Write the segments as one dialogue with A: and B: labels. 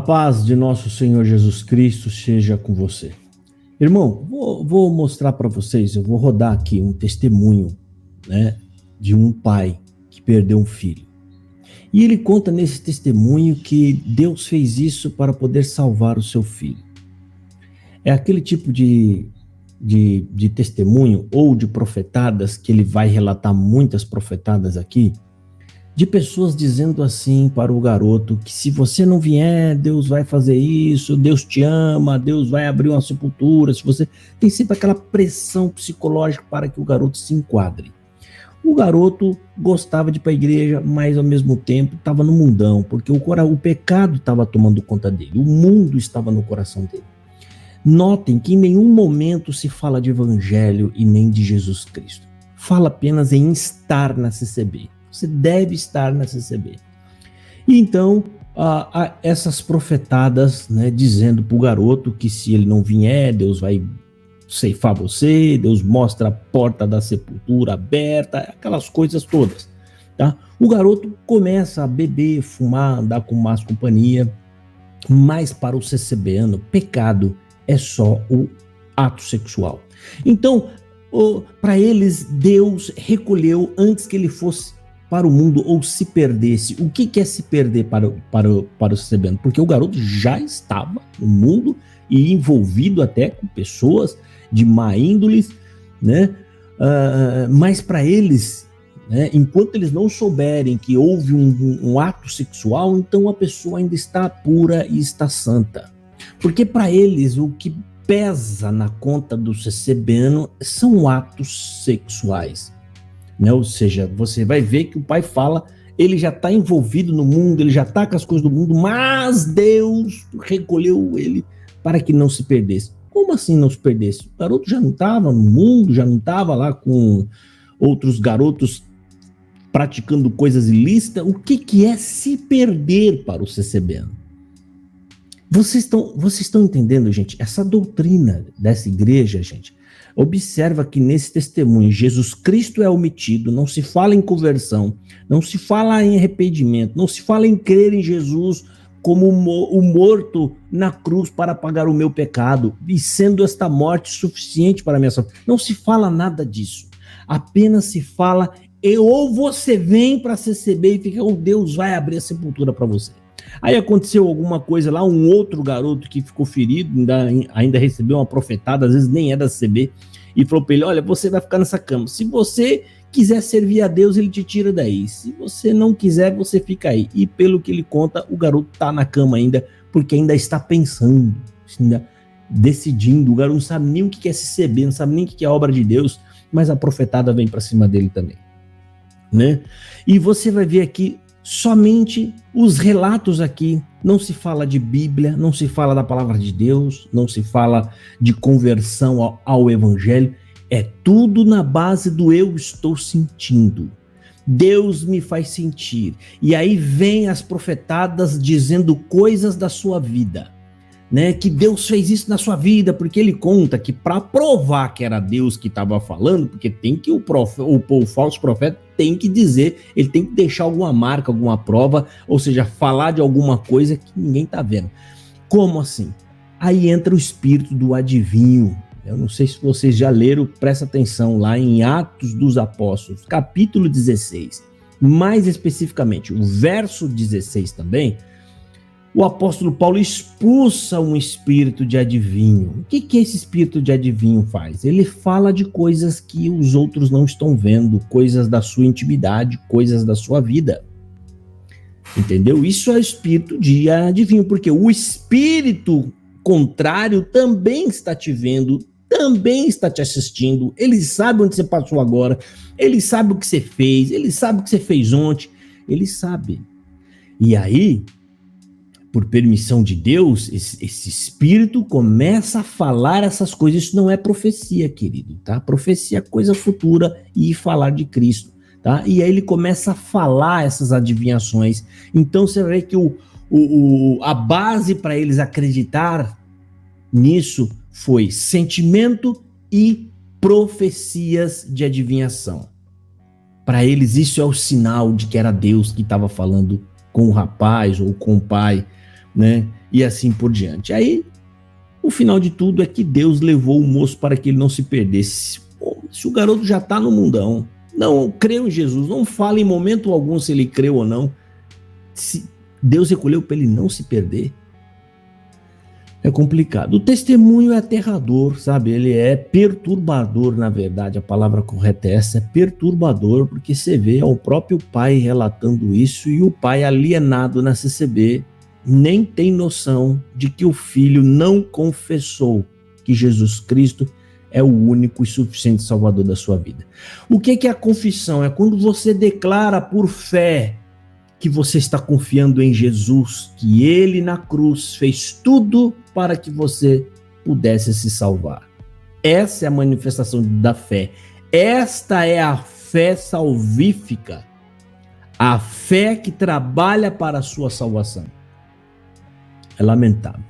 A: A paz de nosso Senhor Jesus Cristo seja com você. Irmão, vou mostrar para vocês, eu vou rodar aqui um testemunho, né, de um pai que perdeu um filho. E ele conta nesse testemunho que Deus fez isso para poder salvar o seu filho. É aquele tipo de testemunho ou de profetadas, que ele vai relatar muitas profetadas aqui, de pessoas dizendo assim para o garoto que se você não vier, Deus vai fazer isso, Deus te ama, Deus vai abrir uma sepultura. Se você tem sempre aquela pressão psicológica para que o garoto se enquadre. O garoto gostava de ir para a igreja, mas ao mesmo tempo estava no mundão, porque o pecado estava tomando conta dele, o mundo estava no coração dele. Notem que em nenhum momento se fala de evangelho e nem de Jesus Cristo. Fala apenas em estar na CCB. Você deve estar na CCB. E então, essas profetadas, né, dizendo para o garoto que se ele não vier, Deus vai ceifar você, Deus mostra a porta da sepultura aberta, aquelas coisas todas. Tá? O garoto começa a beber, fumar, andar com más companhia, mas para o CCBano, pecado é só o ato sexual. Então, para eles, Deus recolheu antes que ele fosse para o mundo ou se perdesse. O que é se perder para o CCBano? Porque o garoto já estava no mundo e envolvido até com pessoas de má índole, né? Mas para eles, né, enquanto eles não souberem que houve um ato sexual, então a pessoa ainda está pura e está santa. Porque para eles o que pesa na conta do CCBano são atos sexuais. Né? Ou seja, você vai ver que o pai fala, ele já está envolvido no mundo, ele já está com as coisas do mundo, mas Deus recolheu ele para que não se perdesse. Como assim não se perdesse? O garoto já não estava no mundo, já não estava lá com outros garotos praticando coisas ilícitas. O que é se perder para o CCBano? Vocês estão entendendo, gente? Essa doutrina dessa igreja, gente, observa que nesse testemunho Jesus Cristo é omitido, não se fala em conversão, não se fala em arrependimento, não se fala em crer em Jesus como o morto na cruz para pagar o meu pecado, e sendo esta morte suficiente para a minha salvação. Não se fala nada disso. Apenas se fala, ou você vem para a CCB e fica, ou Deus vai abrir a sepultura para você. Aí aconteceu alguma coisa lá, um outro garoto que ficou ferido, ainda recebeu uma profetada, às vezes nem é da CB, e falou para ele, olha, você vai ficar nessa cama. Se você quiser servir a Deus, ele te tira daí. Se você não quiser, você fica aí. E pelo que ele conta, o garoto tá na cama ainda, porque ainda está pensando, ainda decidindo. O garoto não sabe nem o que é CCB, não sabe nem o que é obra de Deus, mas a profetada vem para cima dele também. Né? E você vai ver aqui somente os relatos aqui, não se fala de Bíblia, não se fala da palavra de Deus, não se fala de conversão ao evangelho, é tudo na base do eu estou sentindo. Deus me faz sentir. E aí vem as profetadas dizendo coisas da sua vida, né? Que Deus fez isso na sua vida, porque ele conta que para provar que era Deus que estava falando, porque tem que o falso profeta tem que dizer, ele tem que deixar alguma marca, alguma prova, ou seja, falar de alguma coisa que ninguém está vendo. Como assim? Aí entra o espírito do adivinho. Eu não sei se vocês já leram, presta atenção lá em Atos dos Apóstolos, capítulo 16. Mais especificamente, o verso 16 também, o apóstolo Paulo expulsa um espírito de adivinho. O que esse espírito de adivinho faz? Ele fala de coisas que os outros não estão vendo, coisas da sua intimidade, coisas da sua vida. Entendeu? Isso é espírito de adivinho, porque o espírito contrário também está te vendo, também está te assistindo, ele sabe onde você passou agora, ele sabe o que você fez, ele sabe o que você fez ontem, ele sabe. E aí, por permissão de Deus, esse espírito começa a falar essas coisas. Isso não é profecia, querido, tá? Profecia é coisa futura e falar de Cristo, tá? E aí ele começa a falar essas adivinhações. Então você vê que a base para eles acreditar nisso foi sentimento e profecias de adivinhação. Para eles isso é o sinal de que era Deus que estava falando com o rapaz ou com o pai, né? e assim por diante. Aí, o final de tudo é que Deus levou o moço para que ele não se perdesse. Se o garoto já está no mundão, não creu em Jesus, não fala em momento algum se ele creu ou não, se Deus recolheu para ele não se perder, é complicado. O testemunho é aterrador, sabe? Ele é perturbador, na verdade, a palavra correta é essa, é perturbador, porque você vê é o próprio pai relatando isso e o pai alienado na CCB nem tem noção de que o filho não confessou que Jesus Cristo é o único e suficiente salvador da sua vida. O que é a confissão? É quando você declara por fé que você está confiando em Jesus, que ele na cruz fez tudo para que você pudesse se salvar. Essa é a manifestação da fé. Esta é a fé salvífica, a fé que trabalha para a sua salvação. É lamentável.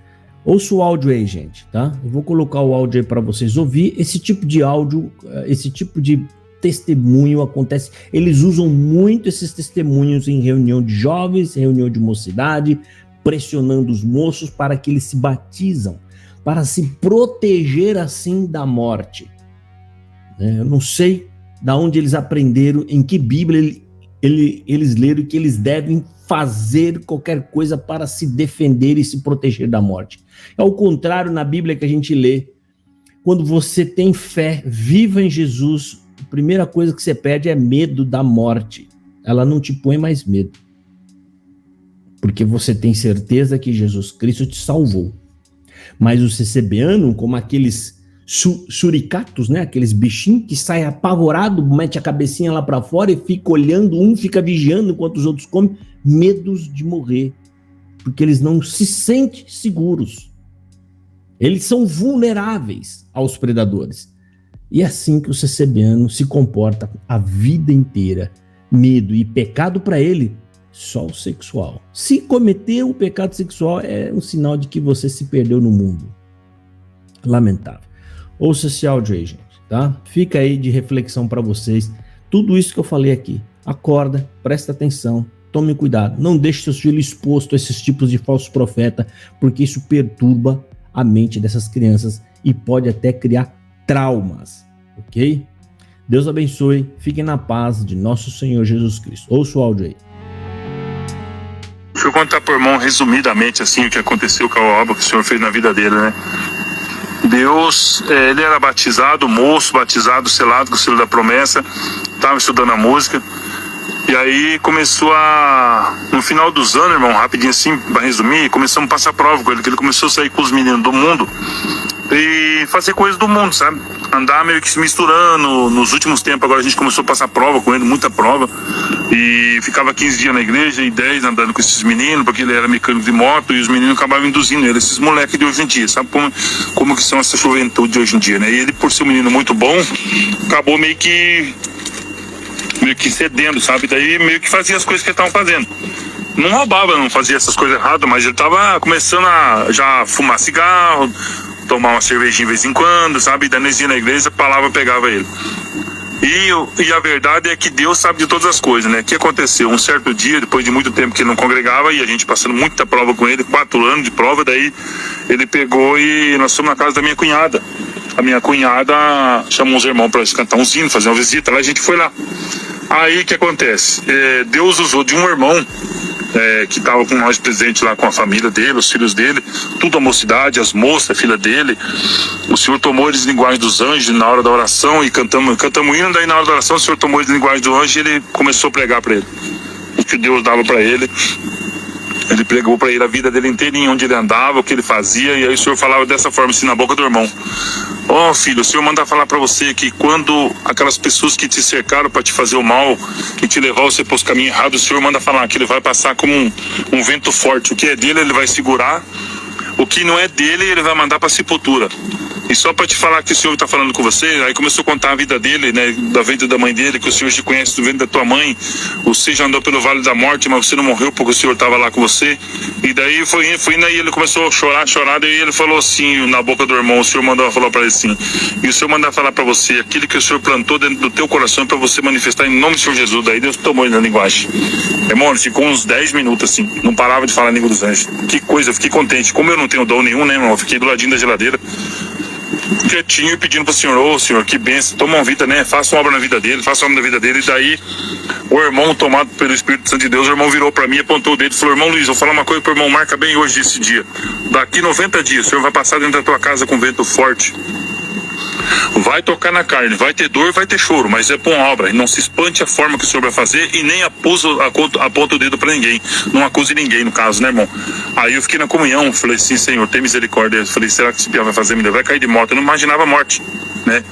A: Ouça o áudio aí, gente, tá? Eu vou colocar o áudio aí para vocês ouvir. Esse tipo de áudio, esse tipo de testemunho acontece, eles usam muito esses testemunhos em reunião de jovens, reunião de mocidade, pressionando os moços para que eles se batizam, para se proteger assim da morte. Eu não sei de onde eles aprenderam, em que Bíblia eles leram que eles devem fazer qualquer coisa para se defender e se proteger da morte. É o contrário na Bíblia que a gente lê. Quando você tem fé viva em Jesus, a primeira coisa que você perde é medo da morte. Ela não te põe mais medo. Porque você tem certeza que Jesus Cristo te salvou. Mas o CCBano, como aqueles suricatos, né? Aqueles bichinhos que saem apavorados, mete a cabecinha lá para fora e fica olhando, um fica vigiando enquanto os outros comem, medos de morrer. Porque eles não se sentem seguros. Eles são vulneráveis aos predadores. E é assim que o CCBano se comporta a vida inteira. Medo e pecado para ele, só o sexual. Se cometer o pecado sexual é um sinal de que você se perdeu no mundo. Lamentável. Ouça esse áudio aí, gente, tá? Fica aí de reflexão para vocês. Tudo isso que eu falei aqui. Acorda, presta atenção, tome cuidado. Não deixe seus filhos expostos a esses tipos de falsos profetas, porque isso perturba a mente dessas crianças e pode até criar traumas, ok? Deus abençoe, fiquem na paz de nosso Senhor Jesus Cristo. Ouça o áudio aí.
B: Deixa eu contar pro irmão resumidamente assim o que aconteceu com a obra que o Senhor fez na vida dele, né? Deus, ele era batizado, moço, batizado, selado com o selo da promessa, estava estudando a música, e aí começou no final dos anos, irmão, rapidinho assim, para resumir, começamos a passar prova com ele, que ele começou a sair com os meninos do mundo e fazer coisas do mundo, sabe? Andar meio que se misturando. Nos últimos tempos agora a gente começou a passar prova com ele, muita prova, e ficava 15 dias na igreja e 10 andando com esses meninos, porque ele era mecânico de moto e os meninos acabavam induzindo ele, esses moleques de hoje em dia, sabe como que são essa juventude de hoje em dia, né? E ele, por ser um menino muito bom, acabou meio que cedendo, sabe? Daí meio que fazia as coisas que ele estava fazendo. Não roubava, não fazia essas coisas erradas, mas ele estava começando a já fumar cigarro, tomar uma cervejinha de vez em quando, sabe? Daí nós ia na igreja, a palavra pegava ele. E a verdade é que Deus sabe de todas as coisas, né? O que aconteceu? Um certo dia, depois de muito tempo que ele não congregava, e a gente passando muita prova com ele, 4 anos de prova, daí ele pegou e nós fomos na casa da minha cunhada. A minha cunhada chamou os irmãos para cantar um hino, fazer uma visita, lá a gente foi lá. Aí o que acontece? Deus usou de um irmão que estava com nós presente lá com a família dele, os filhos dele, tudo a mocidade, as moças, a filha dele. O Senhor tomou eles em linguagem dos anjos na hora da oração e cantamos hino, daí na hora da oração o Senhor tomou eles em linguagem do anjo e ele começou a pregar para ele. O que Deus dava para ele. Ele pregou para ele a vida dele inteirinha, onde ele andava, o que ele fazia, e aí o Senhor falava dessa forma assim na boca do irmão: ó, filho, o Senhor manda falar para você que quando aquelas pessoas que te cercaram para te fazer o mal, que te levar você para os caminhos errados, o Senhor manda falar que ele vai passar como um vento forte. O que é dele ele vai segurar, o que não é dele ele vai mandar para a sepultura. E só para te falar que o Senhor está falando com você, aí começou a contar a vida dele, né, da ventre da mãe dele, que o Senhor te conhece do ventre da tua mãe, você já andou pelo vale da morte, mas você não morreu porque o Senhor estava lá com você. E daí foi indo, aí ele começou a chorar, daí ele falou assim, na boca do irmão, o Senhor falou para ele assim, e o Senhor manda falar para você, aquilo que o Senhor plantou dentro do teu coração para você manifestar em nome do Senhor Jesus. Daí Deus tomou ele na linguagem. Irmão, ele ficou uns 10 minutos assim, não parava de falar a língua dos anjos. Que coisa, eu fiquei contente. Como eu não tenho dom nenhum, né, irmão? Eu fiquei do ladinho da geladeira, quietinho, e pedindo pro Senhor, ô Senhor, que bênção, toma uma vida, né? Faça uma obra na vida dele, faça uma obra na vida dele. E daí, o irmão, tomado pelo Espírito Santo de Deus, o irmão virou pra mim, apontou o dedo e falou, irmão Luiz, vou falar uma coisa pro irmão, marca bem hoje esse dia. Daqui 90 dias, o Senhor vai passar dentro da tua casa com vento forte. Vai tocar na carne, vai ter dor, vai ter choro, mas é boa obra. E não se espante a forma que o Senhor vai fazer e nem aponta o dedo pra ninguém. Não acuse ninguém, no caso, né, irmão? Aí eu fiquei na comunhão, falei assim, Senhor, tem misericórdia. Eu falei, será que esse piá vai fazer? Vai cair de moto. Eu não imaginava a morte, né?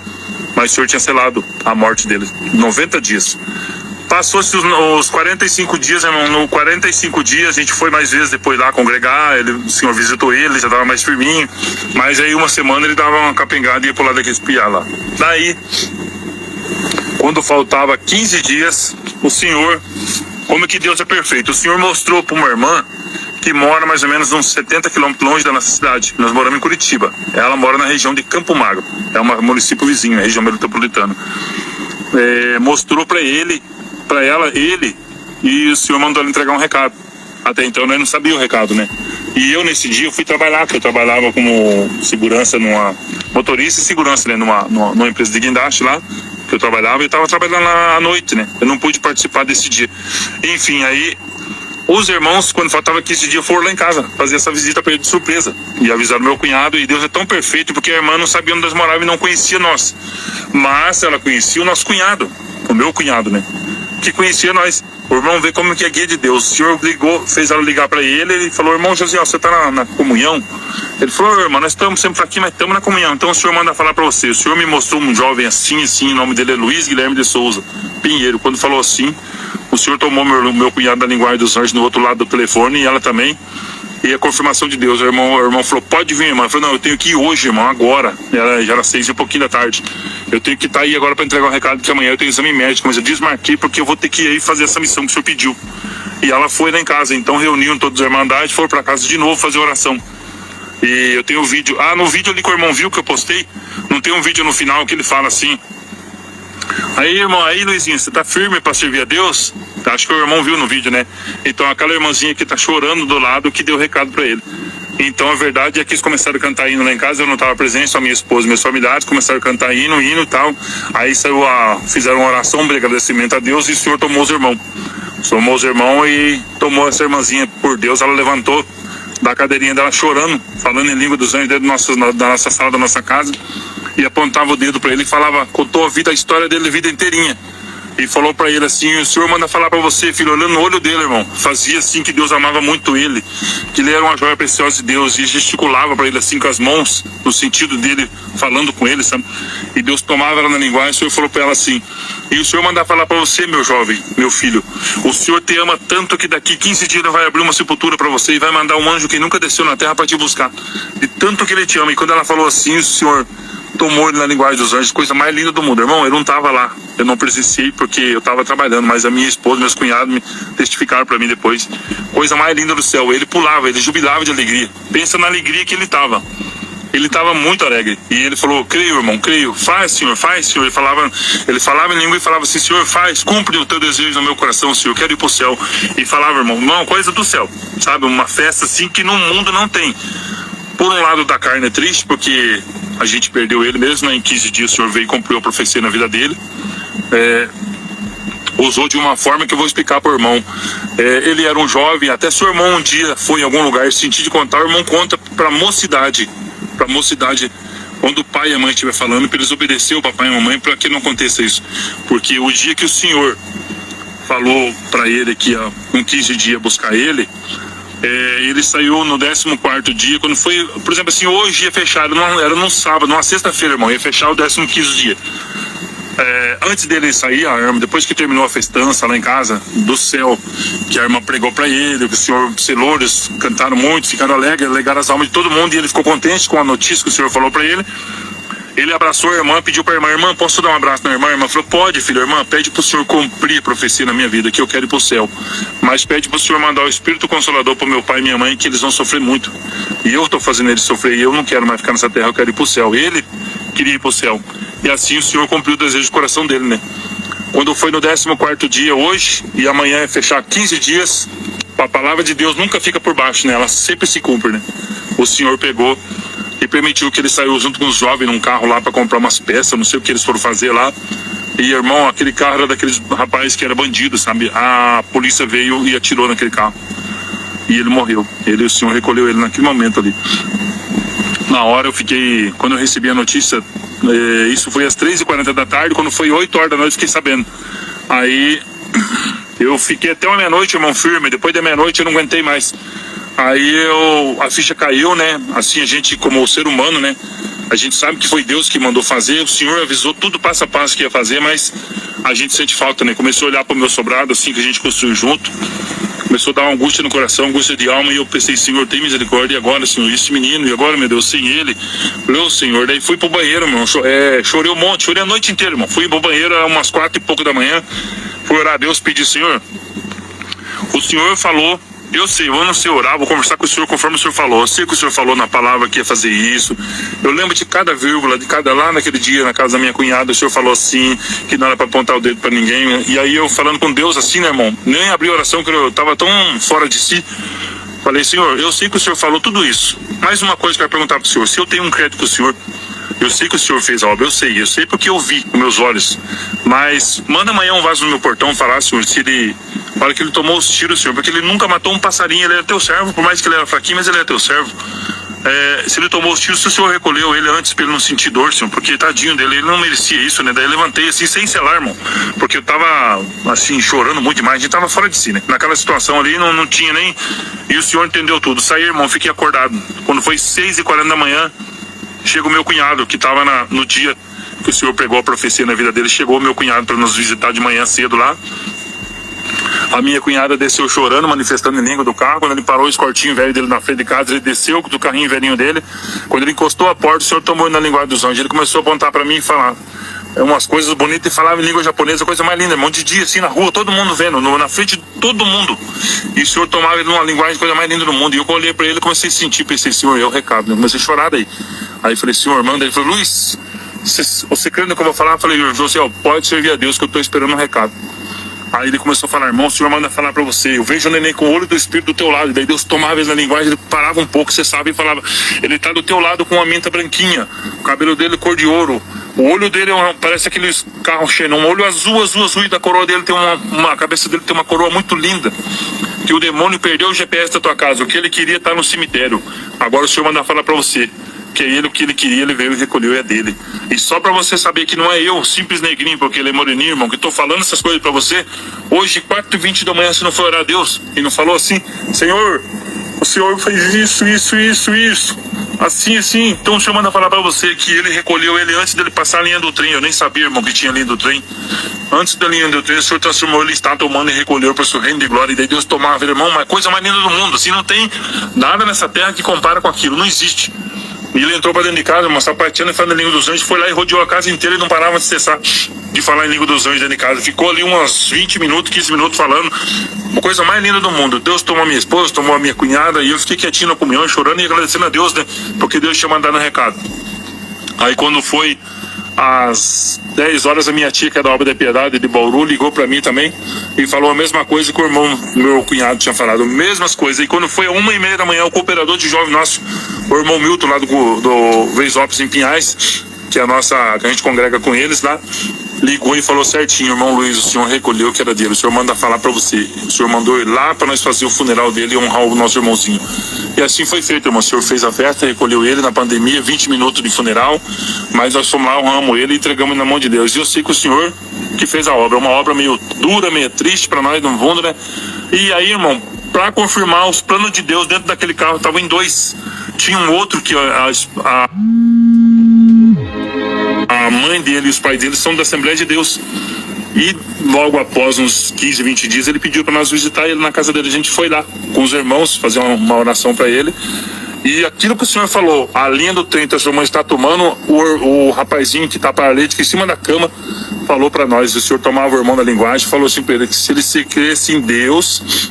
B: Mas o Senhor tinha selado a morte dele. 90 dias. Passou-se os 45 dias, irmão. No 45 dias, a gente foi mais vezes depois lá congregar. O Senhor visitou ele, já estava mais firminho. Mas aí, uma semana, ele dava uma capengada e ia pro lado daquele espiar lá. Daí, quando faltava 15 dias, o Senhor, como é que Deus é perfeito? O Senhor mostrou para uma irmã que mora mais ou menos uns 70 quilômetros longe da nossa cidade. Nós moramos em Curitiba. Ela mora na região de Campo Magro. É um município vizinho, na região metropolitana. Mostrou para ela, e o Senhor mandou ela entregar um recado. Até então nós não sabíamos o recado, né? E eu nesse dia eu fui trabalhar, porque eu trabalhava como segurança numa motorista e segurança, né? Numa empresa de guindaste lá, que eu trabalhava, e eu estava trabalhando lá à noite, né? Eu não pude participar desse dia. Enfim, aí os irmãos, quando faltava 15 dias, foram lá em casa fazer essa visita para ele de surpresa. E avisaram meu cunhado, e Deus é tão perfeito, porque a irmã não sabia onde nós morávamos e não conhecia nós. Mas ela conhecia o nosso cunhado, o meu cunhado, né? Que conhecia nós. O irmão vê como que é guia de Deus. O Senhor ligou, fez ela ligar para ele falou, irmão José, você tá na comunhão? Ele falou, irmão, nós estamos sempre aqui, mas estamos na comunhão. Então o Senhor manda falar para você. O Senhor me mostrou um jovem assim, o nome dele é Luiz Guilherme de Souza Pinheiro. Quando falou assim, o Senhor tomou meu cunhado da linguagem dos anjos no outro lado do telefone, e ela também. E a confirmação de Deus, o irmão falou, pode vir, irmão. Eu falei, não, eu tenho que ir hoje, irmão, agora. Já era 6 e um pouquinho da tarde. Eu tenho que estar aí agora para entregar o recado, porque amanhã eu tenho exame médico, mas eu desmarquei porque eu vou ter que ir aí fazer essa missão que o Senhor pediu. E ela foi lá em casa, então reuniram todos os irmandades, foram para casa de novo fazer oração. E eu tenho o vídeo. No vídeo ali que o irmão viu que eu postei, não tem um vídeo no final que ele fala assim, aí, irmão, aí, Luizinho, você tá firme para servir a Deus? Acho que o irmão viu no vídeo, né? Então aquela irmãzinha que tá chorando do lado que deu o recado para ele. Então a verdade é que eles começaram a cantar hino lá em casa, eu não estava presente, só minha esposa e meus familiares começaram a cantar hino e tal. Aí fizeram uma oração de agradecimento a Deus, e o Senhor tomou os irmãos. Tomou os irmãos e tomou essa irmãzinha por Deus. Ela levantou da cadeirinha dela chorando, falando em língua dos anjos dentro da nossa sala, da nossa casa, e apontava o dedo para ele e falava, contou a história dele a vida inteirinha. E falou para ele assim, o Senhor manda falar para você, filho, olhando no olho dele, irmão. Fazia assim que Deus amava muito ele, que ele era uma joia preciosa de Deus, e gesticulava para ele assim com as mãos, no sentido dele falando com ele, sabe? E Deus tomava ela na linguagem. O Senhor falou para ela assim, e o Senhor manda falar para você, meu jovem, meu filho, o Senhor te ama tanto que daqui 15 dias ele vai abrir uma sepultura para você e vai mandar um anjo que nunca desceu na terra para te buscar, de tanto que ele te ama. E quando ela falou assim, o Senhor tomou ele na linguagem dos anjos, coisa mais linda do mundo. Irmão, eu não estava lá, eu não presenciei porque eu estava trabalhando, mas a minha esposa, meus cunhados me testificaram para mim depois. Coisa mais linda do céu, ele pulava, ele jubilava de alegria. Pensa na alegria que ele estava. Ele estava muito alegre. E ele falou, creio, irmão, creio. Faz, Senhor, faz, Senhor. Ele falava em língua e falava assim, Senhor, faz, cumpre o teu desejo no meu coração, Senhor, quero ir pro céu. E falava, irmão, não, coisa do céu, sabe? Uma festa assim que no mundo não tem. Por um lado da carne é triste, porque a gente perdeu ele mesmo, né? Em 15 dias o Senhor veio e cumpriu a profecia na vida dele. Usou de uma forma que eu vou explicar para o irmão. Ele era um jovem, até se o irmão um dia foi em algum lugar sentir de contar, o irmão conta para a mocidade, quando o pai e a mãe estiver falando, para eles obedecer o papai e a mamãe, para que não aconteça isso. Porque o dia que o Senhor falou para ele que ia com 15 dias buscar ele, ele saiu no 14º dia, quando foi, por exemplo assim, hoje ia fechar, era num sábado, numa sexta-feira, irmão, ia fechar o 15º dia. Antes dele sair, a irmã, depois que terminou a festança lá em casa, do céu, que a irmã pregou para ele, que o Senhor selou, eles cantaram muito, ficaram alegres, alegaram as almas de todo mundo, e ele ficou contente com a notícia que o Senhor falou para ele. Ele abraçou a irmã, pediu pra irmã, posso dar um abraço na irmã? A irmã falou, pode, filho. Irmã, pede pro senhor cumprir a profecia na minha vida, que eu quero ir pro céu. Mas pede pro senhor mandar o Espírito Consolador pro meu pai e minha mãe, que eles vão sofrer muito. E eu tô fazendo eles sofrer, e eu não quero mais ficar nessa terra, eu quero ir pro céu. Ele queria ir pro céu. E assim o senhor cumpriu o desejo do coração dele, né? Quando foi no 14º dia hoje, e amanhã é fechar 15 dias, a palavra de Deus nunca fica por baixo, né? Ela sempre se cumpre, né? O senhor pegou e permitiu que ele saiu junto com os jovens num carro lá para comprar umas peças, não sei o que eles foram fazer lá. E, irmão, aquele carro era daqueles rapazes que era bandido, sabe? A polícia veio e atirou naquele carro. E ele morreu. O senhor recolheu ele naquele momento ali. Na hora eu fiquei, quando eu recebi a notícia, isso foi às 3h40 da tarde, quando foi 8 horas da noite, fiquei sabendo. Aí eu fiquei até uma meia-noite, irmão, firme. Depois da meia-noite eu não aguentei mais. Aí a ficha caiu, né? Assim, a gente, como ser humano, né? A gente sabe que foi Deus que mandou fazer. O Senhor avisou tudo passo a passo que ia fazer, mas a gente sente falta, né? Começou a olhar para o meu sobrado, assim, que a gente construiu junto. Começou a dar uma angústia no coração, angústia de alma. E eu pensei, Senhor, tem misericórdia. E agora, Senhor, esse menino? E agora, meu Deus, sem ele? Falei, ô, Senhor. Daí fui pro banheiro, irmão. Chorei um monte, chorei a noite inteira, irmão. Fui pro banheiro umas 4 e pouco da manhã. Fui orar a Deus, pedi, Senhor, o Senhor falou. Eu sei, eu não sei orar, vou conversar com o senhor conforme o senhor falou. Eu sei que o senhor falou na palavra que ia fazer isso. Eu lembro de cada vírgula, de cada lá naquele dia, na casa da minha cunhada, o senhor falou assim, que não era pra apontar o dedo pra ninguém. E aí eu falando com Deus assim, né, irmão? Nem abri a oração, que eu tava tão fora de si. Falei, Senhor, eu sei que o senhor falou tudo isso. Mais uma coisa que eu quero perguntar pro senhor. Se eu tenho um crédito com o senhor, eu sei que o senhor fez a obra, eu sei porque eu vi com meus olhos. Mas manda amanhã um vaso no meu portão falar, Senhor, se ele... Fala que ele tomou os tiros, Senhor, porque ele nunca matou um passarinho, ele era teu servo, por mais que ele era fraquinho, mas ele era teu servo. Se ele tomou os tiros, se o Senhor recolheu ele antes pra ele não sentir dor, Senhor, porque tadinho dele, ele não merecia isso, né? Daí eu levantei assim, sem selar, irmão, porque eu tava, assim, chorando muito demais, a gente tava fora de si, né? Naquela situação ali, não tinha nem... E o Senhor entendeu tudo. Saí, irmão, fiquei acordado. Quando foi 6h40 da manhã, chega o meu cunhado, que tava no dia que o Senhor pregou a profecia na vida dele, chegou o meu cunhado para nos visitar de manhã cedo lá. A minha cunhada desceu chorando, manifestando em língua do carro. Quando ele parou o escortinho velho dele na frente de casa, ele desceu do carrinho velhinho dele. Quando ele encostou a porta, o Senhor tomou na linguagem dos anjos. Ele começou a apontar para mim e falar umas coisas bonitas e falava em língua japonesa, coisa mais linda, irmão, de dia assim na rua, todo mundo vendo, na frente de todo mundo. E o Senhor tomava ele numa linguagem, coisa mais linda do mundo. E eu olhei para ele e comecei a sentir, pensei, Senhor, é o recado. Eu comecei a chorar daí. Aí eu falei, Senhor, manda. Ele falou, Luiz, você crê no que eu vou falar? Eu falei, José, pode servir a Deus que eu tô esperando um recado. Aí ele começou a falar, irmão, o Senhor manda falar pra você. Eu vejo o neném com o olho do Espírito do teu lado. E daí Deus tomava ele na linguagem, ele parava um pouco, você sabe, e falava, ele tá do teu lado com uma minta branquinha, o cabelo dele cor de ouro. O olho dele parece aqueles carros Xenon, um olho azul, e da coroa dele tem a cabeça dele tem uma coroa muito linda. Que o demônio perdeu o GPS da tua casa, o que ele queria tá no cemitério. Agora o Senhor manda falar pra você. Que ele, o que ele queria, ele veio e recolheu, é dele. E só pra você saber que não é eu, simples negrinho, porque ele é moreninho, irmão, que tô falando essas coisas pra você, hoje, 4h20 da manhã, você não foi orar a Deus, e não falou assim, Senhor, o Senhor fez isso, assim, então o Senhor manda falar pra você que ele recolheu ele antes dele passar a linha do trem. Eu nem sabia, irmão, que tinha linha do trem. Antes da linha do trem, o Senhor transformou ele em estátua humana e recolheu para o seu reino de glória. E daí Deus tomava, irmão, uma coisa mais linda do mundo, assim, não tem nada nessa terra que compara com aquilo, não existe. E ele entrou pra dentro de casa, uma sapateando e falando em língua dos anjos, foi lá e rodeou a casa inteira e não parava de cessar de falar em língua dos anjos dentro de casa. Ficou ali uns 20 minutos, 15 minutos falando, uma coisa mais linda do mundo. Deus tomou a minha esposa, tomou a minha cunhada, e eu fiquei quietinho na comunhão, chorando e agradecendo a Deus, né? Porque Deus tinha mandado um recado. Aí quando foi às 10 horas, a minha tia, que é da Obra da Piedade de Bauru, ligou pra mim também e falou a mesma coisa que o irmão, meu cunhado, tinha falado, mesmas coisas. E quando foi 1h30 da manhã, o cooperador de jovem nosso, o irmão Milton, lá do Veisópolis em Pinhais, que a gente congrega com eles lá, ligou e falou certinho, irmão Luiz, o senhor recolheu que era dele, o senhor manda falar pra você, o senhor mandou ir lá pra nós fazer o funeral dele e honrar o nosso irmãozinho. E assim foi feito, irmão, o senhor fez a festa, recolheu ele na pandemia, 20 minutos de funeral, mas nós fomos lá, honramos ele e entregamos na mão de Deus. E eu sei que o senhor que fez a obra, uma obra meio dura, meio triste pra nós, no fundo, né? E aí, irmão, pra confirmar os planos de Deus dentro daquele carro, estavam em 2. Tinha um outro que a mãe dele e os pais dele são da Assembleia de Deus. E logo após uns 15, 20 dias, ele pediu para nós visitar ele na casa dele. A gente foi lá com os irmãos fazer uma oração para ele. E aquilo que o senhor falou, a linha do trem que sua mãe está tomando, o rapazinho que está paralítico em cima da cama falou para nós, o senhor tomava o irmão da linguagem, falou assim para ele que se ele se cresce em Deus,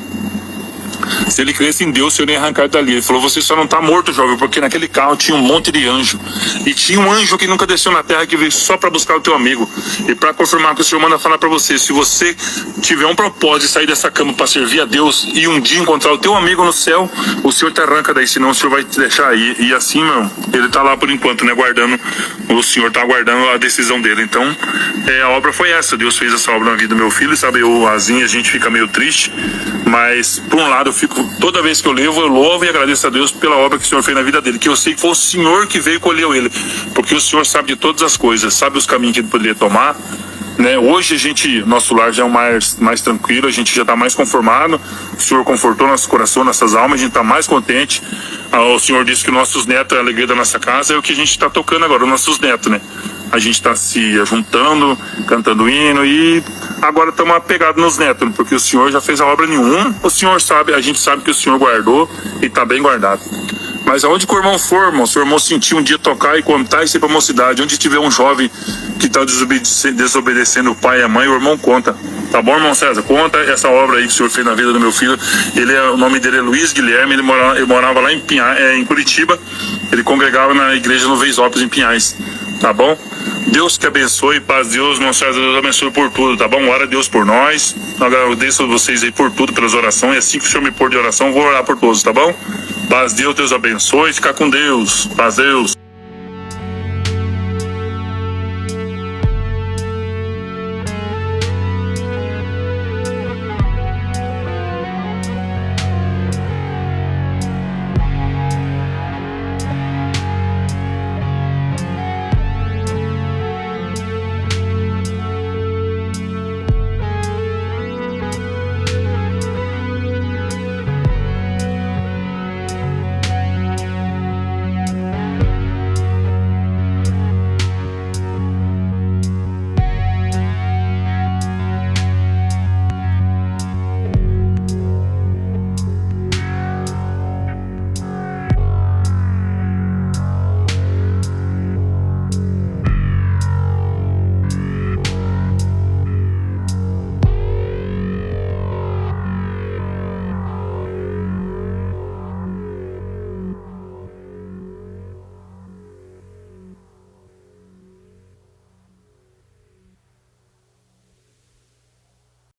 B: se ele cresce em Deus, o senhor ia arrancar dali. Ele falou, você só não tá morto, jovem, porque naquele carro tinha um monte de anjo. E tinha um anjo que nunca desceu na terra, que veio só para buscar o teu amigo. E para confirmar que o senhor manda falar para você, se você tiver um propósito de sair dessa cama para servir a Deus e um dia encontrar o teu amigo no céu, o senhor te arranca daí, senão o senhor vai te deixar aí. E assim, meu, ele tá lá por enquanto, né, guardando, o senhor tá aguardando a decisão dele. Então, a obra foi essa, Deus fez essa obra na vida do meu filho, sabe, assim, a gente fica meio triste, mas por um lado eu fico, toda vez que eu levo, eu louvo e agradeço a Deus pela obra que o senhor fez na vida dele, que eu sei que foi o senhor que veio e colheu ele, porque o senhor sabe de todas as coisas, sabe os caminhos que ele poderia tomar, né? Hoje a gente, nosso lar já é mais tranquilo, a gente já está mais conformado, o senhor confortou nosso coração, nossas almas, a gente está mais contente. O senhor disse que nossos netos é a alegria da nossa casa, é o que a gente está tocando agora, os nossos netos, né? A gente está se juntando, cantando hino e agora estamos apegados nos netos, porque o senhor já fez a obra nenhuma, o senhor sabe, a gente sabe que o senhor guardou e está bem guardado. Mas aonde que o irmão for, irmão, se o irmão sentir um dia tocar e contar isso para a mocidade, onde tiver um jovem que está desobedecendo o pai e a mãe, o irmão conta. Tá bom, irmão César? Conta essa obra aí que o senhor fez na vida do meu filho. O nome dele é Luiz Guilherme, ele morava lá em Curitiba, ele congregava na igreja no Veisópolis, em Pinhais. Tá bom? Deus que abençoe, paz, Deus, irmão César, Deus abençoe por tudo, tá bom? Ora a Deus por nós, agradeço a vocês aí por tudo, pelas orações, e assim que o senhor me pôr de oração, vou orar por todos, tá bom? Paz, Deus abençoe, fica com Deus, paz, Deus.